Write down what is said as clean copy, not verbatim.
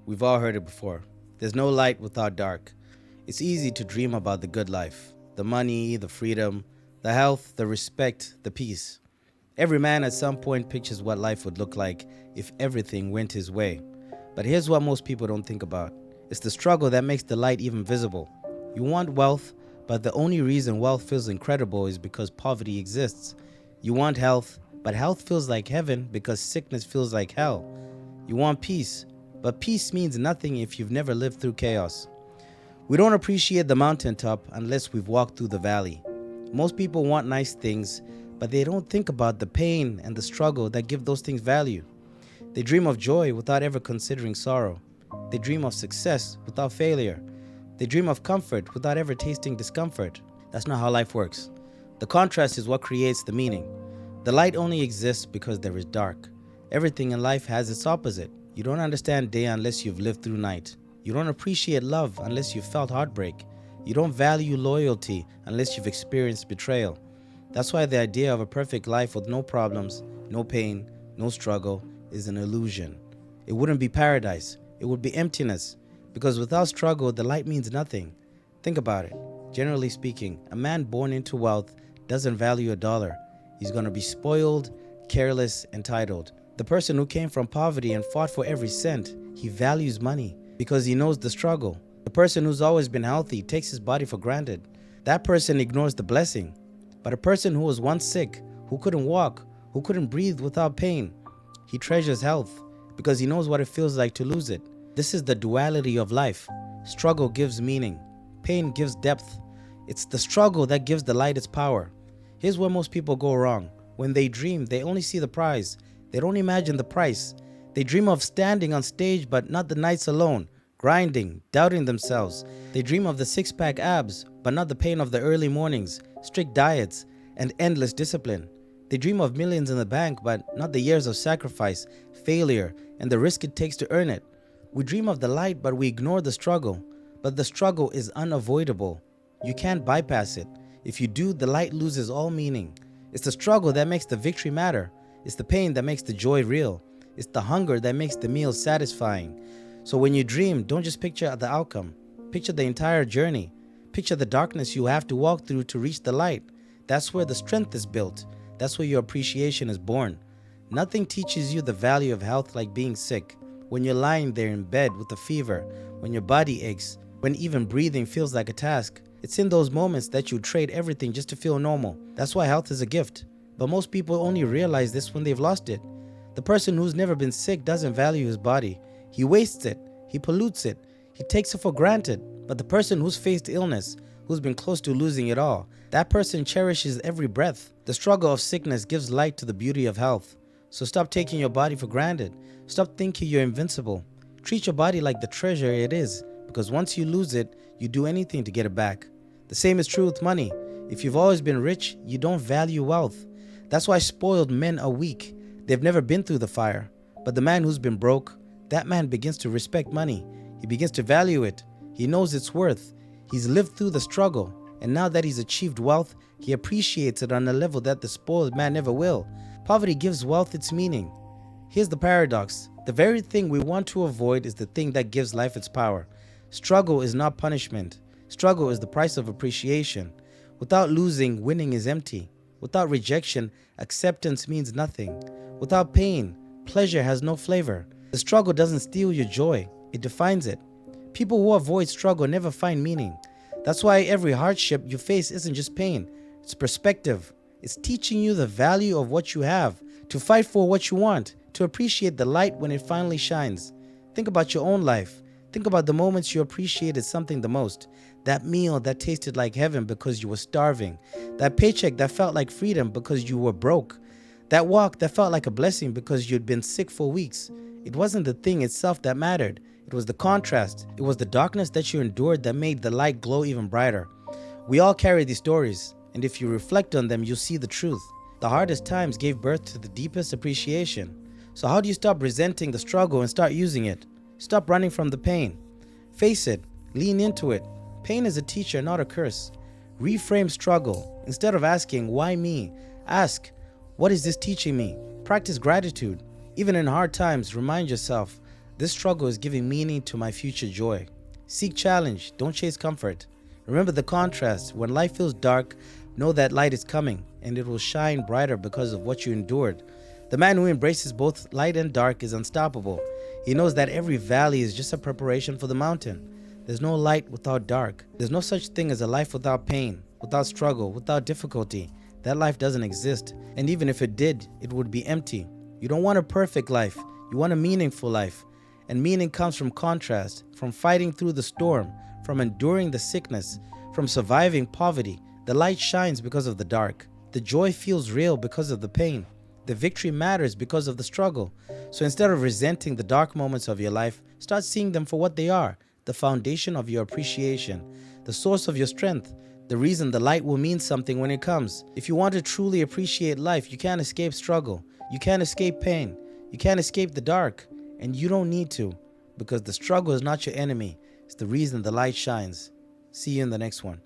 We've all heard it before. There's no light without dark. It's easy to dream about the good life, the money, the freedom, the health, the respect, the peace. Every man at some point pictures what life would look like if everything went his way. But here's what most people don't think about. It's the struggle that makes the light even visible. You want wealth, but the only reason wealth feels incredible is because poverty exists. You want health, but health feels like heaven because sickness feels like hell. You want peace, but peace means nothing if you've never lived through chaos. We don't appreciate the mountaintop unless we've walked through the valley. Most people want nice things, but they don't think about the pain and the struggle that give those things value. They dream of joy without ever considering sorrow. They dream of success without failure. They dream of comfort without ever tasting discomfort. That's not how life works. The contrast is what creates the meaning. The light only exists because there is dark. Everything in life has its opposite. You don't understand day unless you've lived through night. You don't appreciate love unless you've felt heartbreak. You don't value loyalty unless you've experienced betrayal. That's why the idea of a perfect life with no problems, no pain, no struggle is an illusion. It wouldn't be paradise. It would be emptiness. Because without struggle, the light means nothing. Think about it. Generally speaking, a man born into wealth doesn't value a dollar. He's going to be spoiled, careless, entitled. The person who came from poverty and fought for every cent, he values money because he knows the struggle. The person who's always been healthy takes his body for granted. That person ignores the blessing. But a person who was once sick, who couldn't walk, who couldn't breathe without pain, he treasures health because he knows what it feels like to lose it. This is the duality of life. Struggle gives meaning. Pain gives depth. It's the struggle that gives the light its power. Here's where most people go wrong. When they dream, they only see the prize. They don't imagine the price. They dream of standing on stage, but not the nights alone, grinding, doubting themselves. They dream of the six-pack abs, but not the pain of the early mornings, strict diets, and endless discipline. They dream of millions in the bank, but not the years of sacrifice, failure, and the risk it takes to earn it. We dream of the light, but we ignore the struggle. But the struggle is unavoidable. You can't bypass it. If you do, the light loses all meaning. It's the struggle that makes the victory matter. It's the pain that makes the joy real. It's the hunger that makes the meal satisfying. So when you dream, don't just picture the outcome. Picture the entire journey. Picture the darkness you have to walk through to reach the light. That's where the strength is built. That's where your appreciation is born. Nothing teaches you the value of health like being sick. When you're lying there in bed with a fever, when your body aches, when even breathing feels like a task. It's in those moments that you trade everything just to feel normal. That's why health is a gift. But most people only realize this when they've lost it. The person who's never been sick doesn't value his body. He wastes it. He pollutes it. He takes it for granted. But the person who's faced illness, who's been close to losing it all, that person cherishes every breath. The struggle of sickness gives light to the beauty of health. So stop taking your body for granted. Stop thinking you're invincible. Treat your body like the treasure it is, because once you lose it, you do anything to get it back. The same is true with money. If you've always been rich, you don't value wealth. That's why spoiled men are weak. They've never been through the fire. But the man who's been broke, that man begins to respect money. He begins to value it. He knows its worth. He's lived through the struggle. And now that he's achieved wealth, he appreciates it on a level that the spoiled man never will. Poverty gives wealth its meaning. Here's the paradox. The very thing we want to avoid is the thing that gives life its power. Struggle is not punishment. Struggle is the price of appreciation. Without losing, winning is empty. Without rejection, acceptance means nothing. Without pain, pleasure has no flavor. The struggle doesn't steal your joy. It defines it. People who avoid struggle never find meaning. That's why every hardship you face isn't just pain. It's perspective. It's teaching you the value of what you have, to fight for what you want, to appreciate the light when it finally shines. Think about your own life. Think about the moments you appreciated something the most. That meal that tasted like heaven because you were starving. That paycheck that felt like freedom because you were broke. That walk that felt like a blessing because you'd been sick for weeks. It wasn't the thing itself that mattered. It was the contrast. It was the darkness that you endured that made the light glow even brighter. We all carry these stories, and if you reflect on them, you'll see the truth. The hardest times gave birth to the deepest appreciation. So how do you stop resenting the struggle and start using it? Stop running from the pain. Face it. Lean into it. Pain is a teacher, not a curse. Reframe struggle. Instead of asking, why me? Ask, what is this teaching me? Practice gratitude. Even in hard times, remind yourself, This struggle is giving meaning to my future joy. Seek challenge, don't chase comfort. Remember the contrast. When life feels dark, know that light is coming, and it will shine brighter because of what you endured. The man who embraces both light and dark is unstoppable. He knows that every valley is just a preparation for the mountain. There's no light without dark. There's no such thing as a life without pain, without struggle, without difficulty. That life doesn't exist. And even if it did, it would be empty. You don't want a perfect life. You want a meaningful life. And meaning comes from contrast, from fighting through the storm, from enduring the sickness, from surviving poverty. The light shines because of the dark. The joy feels real because of the pain. The victory matters because of the struggle. So instead of resenting the dark moments of your life, start seeing them for what they are: the foundation of your appreciation, the source of your strength, the reason the light will mean something when it comes. If you want to truly appreciate life, you can't escape struggle. You can't escape pain. You can't escape the dark. And you don't need to, because the struggle is not your enemy. It's the reason the light shines. See you in the next one.